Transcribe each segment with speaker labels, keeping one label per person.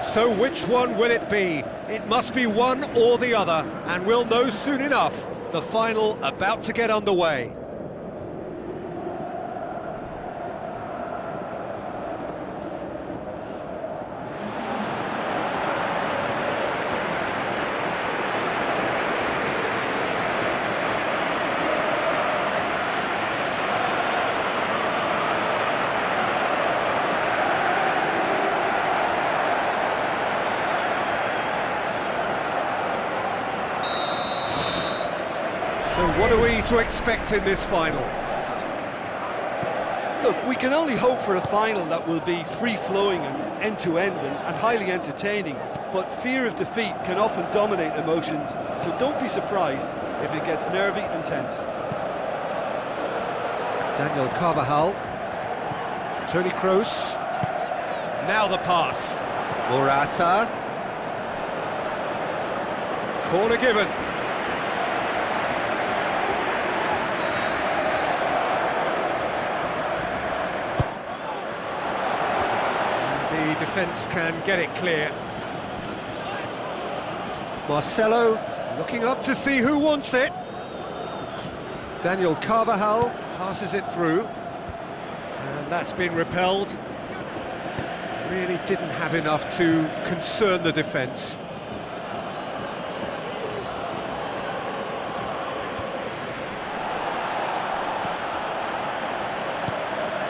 Speaker 1: So which one will it be? It must be one or the other, and we'll know soon enough. The final about to get underway. So what are we to expect in this final?
Speaker 2: Look, we can only hope for a final that will be free-flowing and end-to-end and highly entertaining, but fear of defeat can often dominate emotions, so don't be surprised if it gets nervy and tense.
Speaker 1: Daniel Carvajal, Toni Kroos, now the pass, Morata, corner given. The defence can get it clear. Marcelo looking up to see who wants it. Daniel Carvajal passes it through, and that's been repelled. Really didn't have enough to concern the defence.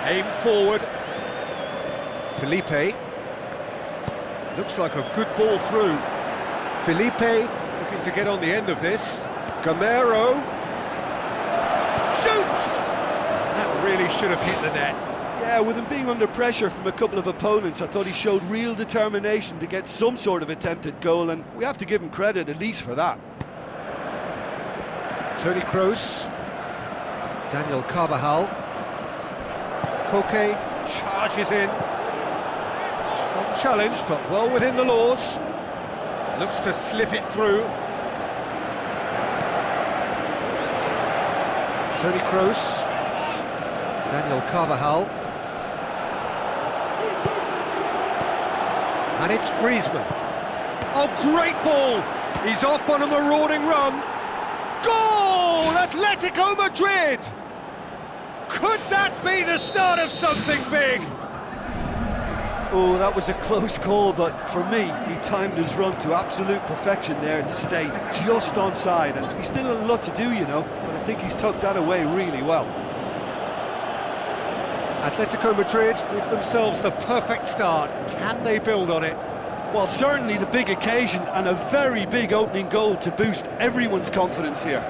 Speaker 1: Aimed forward. Felipe. Looks like a good ball through. Felipe looking to get on the end of this. Gamero. Shoots! That really should have hit the net.
Speaker 2: Yeah, with him being under pressure from a couple of opponents, I thought he showed real determination to get some sort of attempted goal, and we have to give him credit at least for that.
Speaker 1: Toni Kroos. Daniel Carvajal. Koke charges in. Strong challenge, but well within the laws. Looks to slip it through. Toni Kroos. Daniel Carvajal. And it's Griezmann. Oh, great ball! He's off on a marauding run. Goal! Atletico Madrid! Could that be the start of something big?
Speaker 2: Oh, that was a close call, but for me, he timed his run to absolute perfection there to stay just onside, and he's still a lot to do, you know, but I think he's tucked that away really well.
Speaker 1: Atletico Madrid give themselves the perfect start. Can they build on it?
Speaker 2: Well, certainly the big occasion and a very big opening goal to boost everyone's confidence here.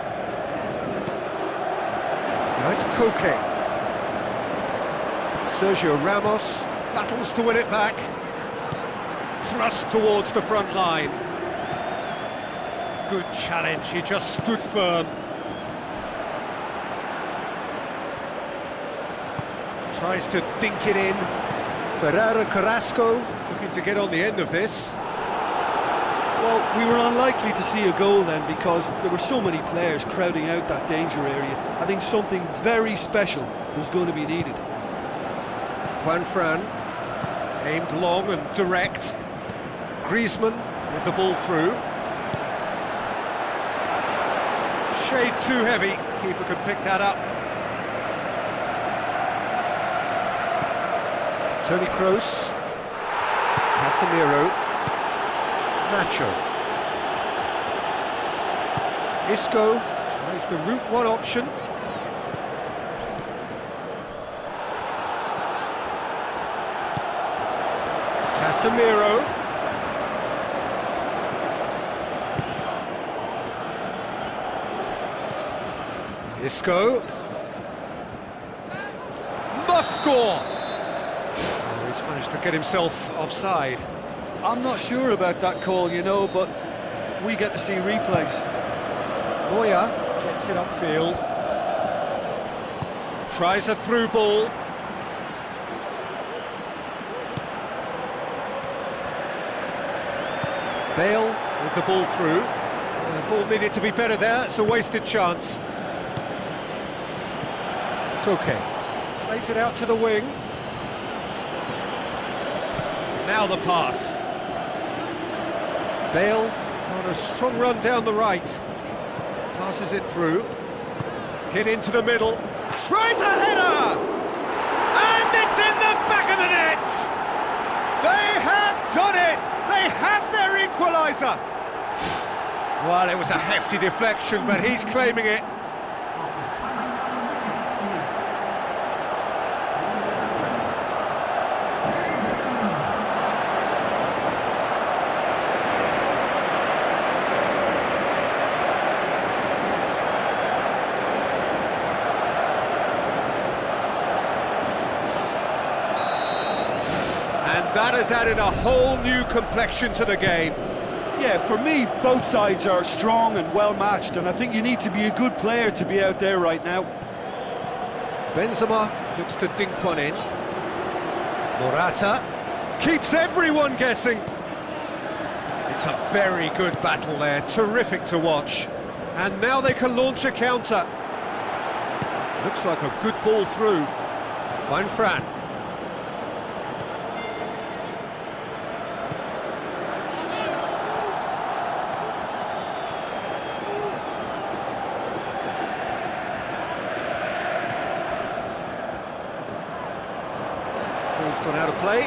Speaker 1: Now it's Koke. Sergio Ramos battles to win it back. Thrust towards the front line. Good challenge, he just stood firm. Tries to dink it in. Ferreira Carrasco looking to get on the end of this.
Speaker 2: Well, we were unlikely to see a goal then because there were so many players crowding out that danger area. I think something very special was going to be needed.
Speaker 1: Juanfran, aimed long and direct. Griezmann with the ball through. Shade too heavy, keeper could pick that up. Toni Kroos. Casemiro. Nacho. Isco tries the route one option. Casemiro. Isco. Must score! Oh, he's managed to get himself offside.
Speaker 2: I'm not sure about that call, you know, but we get to see replays.
Speaker 1: Neuer gets it upfield. Tries a through ball. Bale with the ball through. The ball needed to be better there, it's a wasted chance. Koke plays it out to the wing. Now the pass. Bale on a strong run down the right. Passes it through. Hit into the middle. Tries a header! And it's in the back of the net! They have done it! They have their equaliser! Well, it was a hefty deflection, but he's claiming it. And that has added a whole new complexion to the game.
Speaker 2: Yeah, for me, both sides are strong and well-matched, and I think you need to be a good player to be out there right now.
Speaker 1: Benzema looks to dink one in. Morata keeps everyone guessing. It's a very good battle there, terrific to watch. And now they can launch a counter. Looks like a good ball through. Juan Fran. Ball's gone out of play.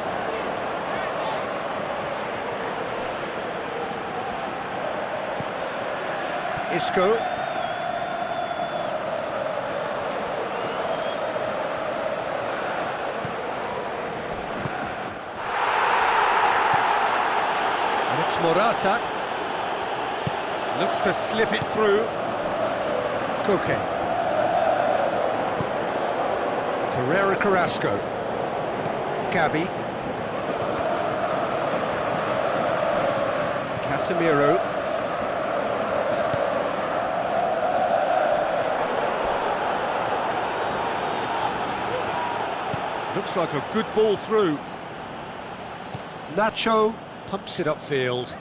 Speaker 1: Isco. And it's Morata. Looks to slip it through. Koke. Torreira Carrasco. Gabi. Casemiro. Looks like a good ball through. Nacho pumps it upfield.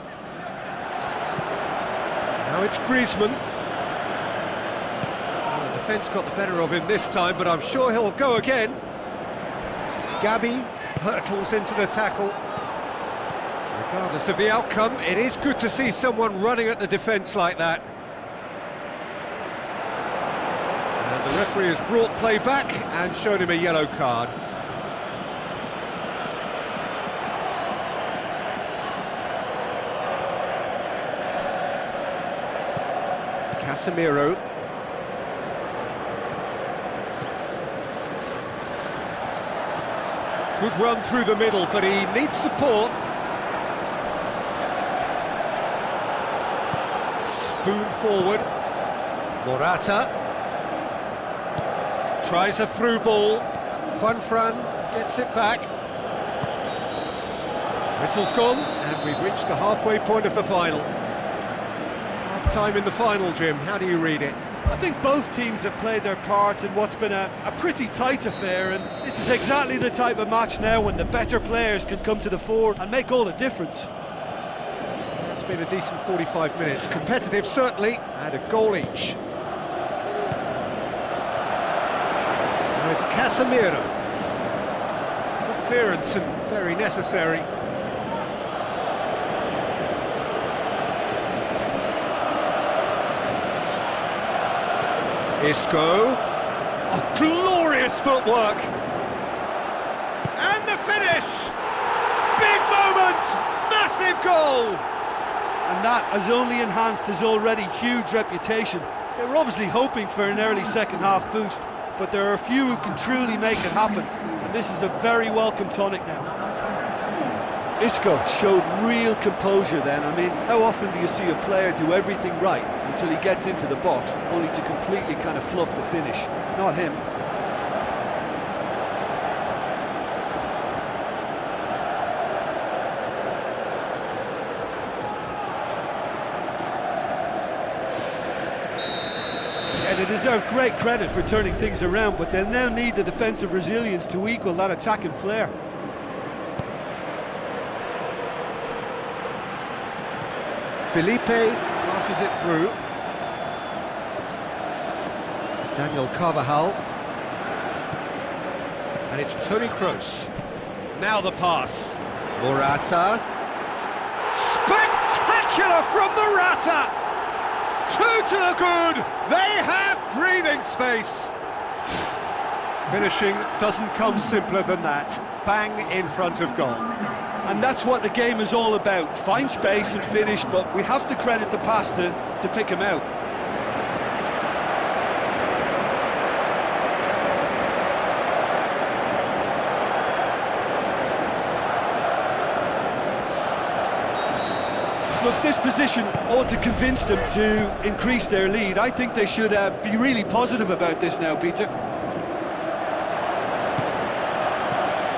Speaker 1: Now it's Griezmann. Well, the defence got the better of him this time, but I'm sure he'll go again. Gabi hurtles into the tackle. Regardless of the outcome, it is good to see someone running at the defence like that. And the referee has brought play back and shown him a yellow card. Casemiro. Good run through the middle, but he needs support. Spoon forward. Morata. Tries a through ball. Juan Fran gets it back. Whistle's gone, and we've reached the halfway point of the final. Half-time in the final, Jim. How do you read it?
Speaker 2: I think both teams have played their part in what's been a pretty tight affair, and this is exactly the type of match now when the better players can come to the fore and make all the difference.
Speaker 1: It's been a decent 45 minutes. Competitive, certainly, and a goal each. Now it's Casemiro. Good clearance and very necessary. Isco. Oh, glorious footwork. And the finish. Big moment. Massive goal.
Speaker 2: And that has only enhanced his already huge reputation. They were obviously hoping for an early second-half boost, but there are a few who can truly make it happen, and this is a very welcome tonic now. Isco showed real composure then. I mean, how often do you see a player do everything right until he gets into the box, only to completely kind of fluff the finish? Not him. Yeah, they deserve great credit for turning things around, but they'll now need the defensive resilience to equal that attacking flair.
Speaker 1: Felipe passes it through. Daniel Carvajal. And it's Toni Kroos. Now the pass. Morata. Spectacular! Spectacular from Morata! Two to the good! They have breathing space! Finishing doesn't come simpler than that. Bang in front of goal.
Speaker 2: And that's what the game is all about. Find space and finish, but we have to credit the pass to pick him out. Look, this position ought to convince them to increase their lead. I think they should be really positive about this now, Peter.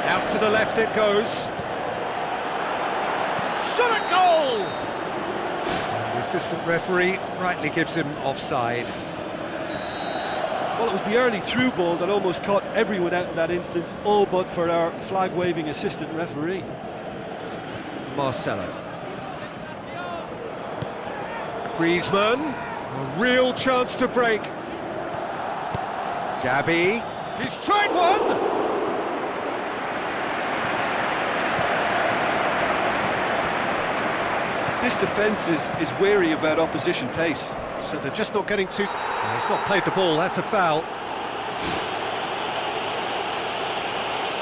Speaker 1: Out to the left it goes. Shot at goal! The assistant referee rightly gives him offside.
Speaker 2: Well, it was the early through ball that almost caught everyone out in that instance, all but for our flag-waving assistant referee.
Speaker 1: Marcelo. Griezmann, a real chance to break. Gabby, he's tried one!
Speaker 2: This defence is wary about opposition pace.
Speaker 1: So they're just not getting too... No, he's not played the ball, that's a foul.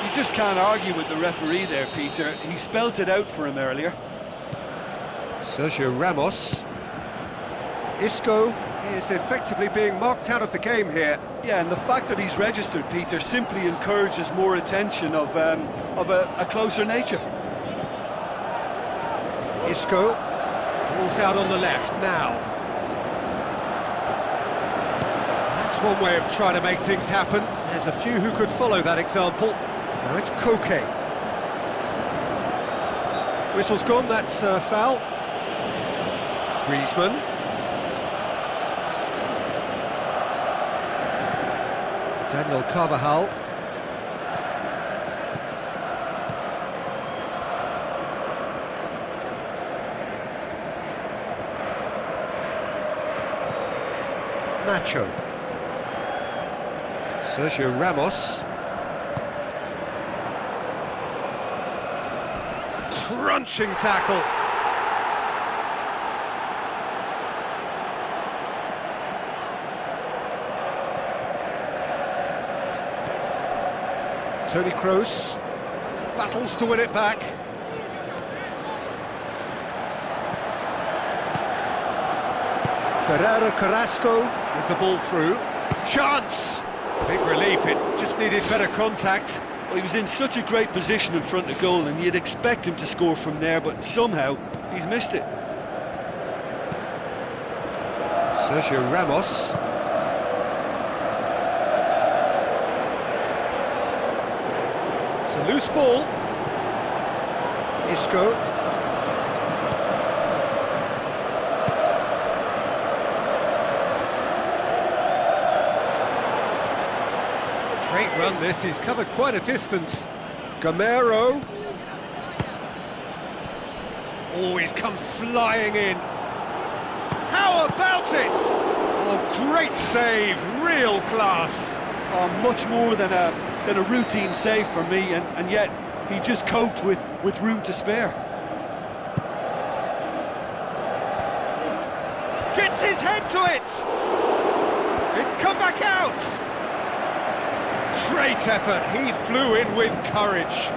Speaker 2: You just can't argue with the referee there, Peter. He spelt it out for him earlier.
Speaker 1: Sergio Ramos. Isco is effectively being marked out of the game here.
Speaker 2: Yeah, and the fact that he's registered, Peter, simply encourages more attention of a closer nature.
Speaker 1: Isco, ball's out on the left now. That's one way of trying to make things happen. There's a few who could follow that example. Now it's Koke. Whistle's gone, that's foul. Griezmann. Daniel Carvajal. Nacho. Sergio Ramos. Crunching tackle. Toni Kroos battles to win it back. Ferreira Carrasco with the ball through. Chance! Big relief, it just needed better contact.
Speaker 2: Well, he was in such a great position in front of goal, and you'd expect him to score from there, but somehow he's missed it.
Speaker 1: Sergio Ramos. It's a loose ball. Isco. Great run this, he's covered quite a distance. Gamero. Oh, he's come flying in. How about it? Oh, great save, real class.
Speaker 2: Oh, much more than a routine save for me, and yet he just coped with room to spare.
Speaker 1: Gets his head to it. It's come back out. Great effort, he flew in with courage.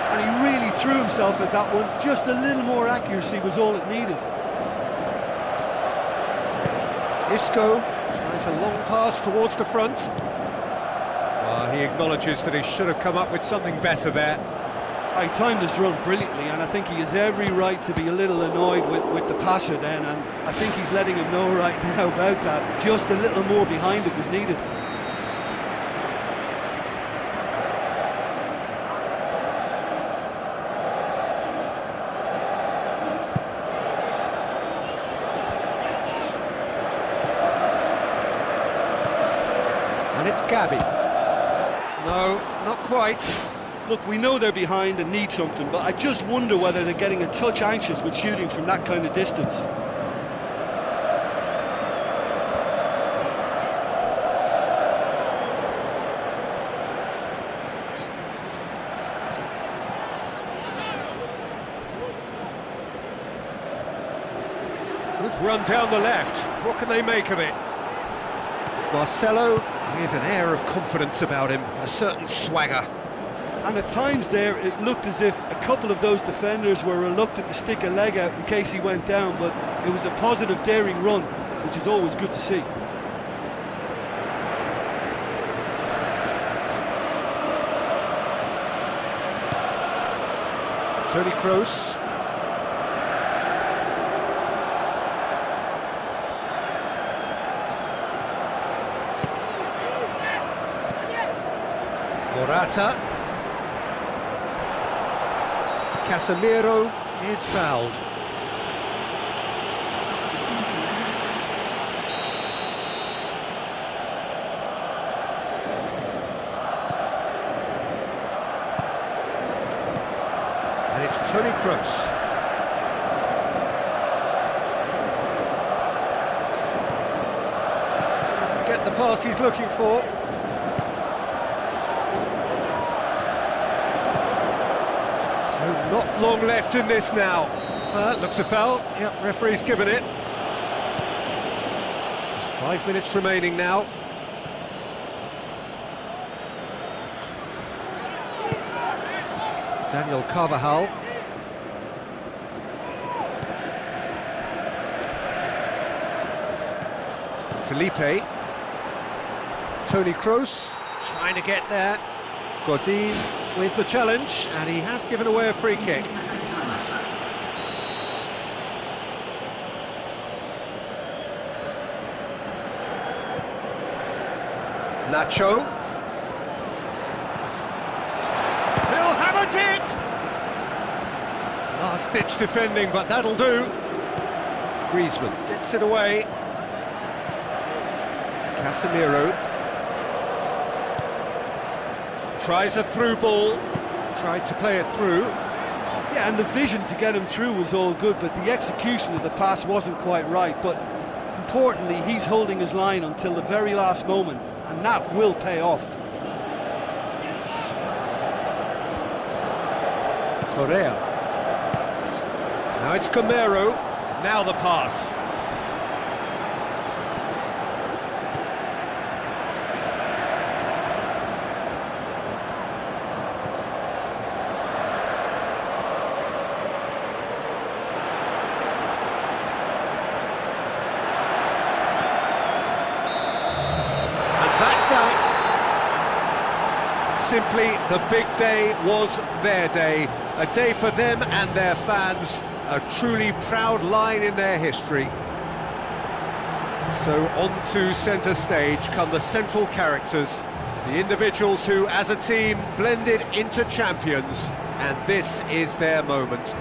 Speaker 2: And he really threw himself at that one. Just a little more accuracy was all it needed.
Speaker 1: Isco tries a long pass towards the front. He acknowledges that he should have come up with something better there.
Speaker 2: He timed his run brilliantly, and I think he has every right to be a little annoyed with the passer then, and I think he's letting him know right now about that. Just a little more behind it was needed.
Speaker 1: And it's Gabby. No, not quite.
Speaker 2: Look, we know they're behind and need something, but I just wonder whether they're getting a touch anxious with shooting from that kind of distance.
Speaker 1: Good run down the left. What can they make of it? Marcelo with an air of confidence about him, a certain swagger.
Speaker 2: And at times there, it looked as if a couple of those defenders were reluctant to stick a leg out in case he went down, but it was a positive, daring run, which is always good to see.
Speaker 1: Toni Kroos. Morata. Casemiro is fouled. And it's Toni Kroos. Doesn't get the pass he's looking for. So not long left in this now. Looks a foul. Yep, referee's given it. Just 5 minutes remaining now. Daniel Carvajal. Felipe. Toni Kroos trying to get there. Godin with the challenge, and he has given away a free kick. Nacho. He'll have a dip! Last-ditch defending, but that'll do. Griezmann gets it away. Casemiro. Tries a through ball, tried to play it through.
Speaker 2: Yeah, and the vision to get him through was all good, but the execution of the pass wasn't quite right. But importantly, he's holding his line until the very last moment, and that will pay off.
Speaker 1: Correa. Now it's Camero, now the pass. That. Simply, the big day was their day. A day for them and their fans. A truly proud line in their history. So on to centre stage come the central characters, the individuals who, as a team, blended into champions. And this is their moment.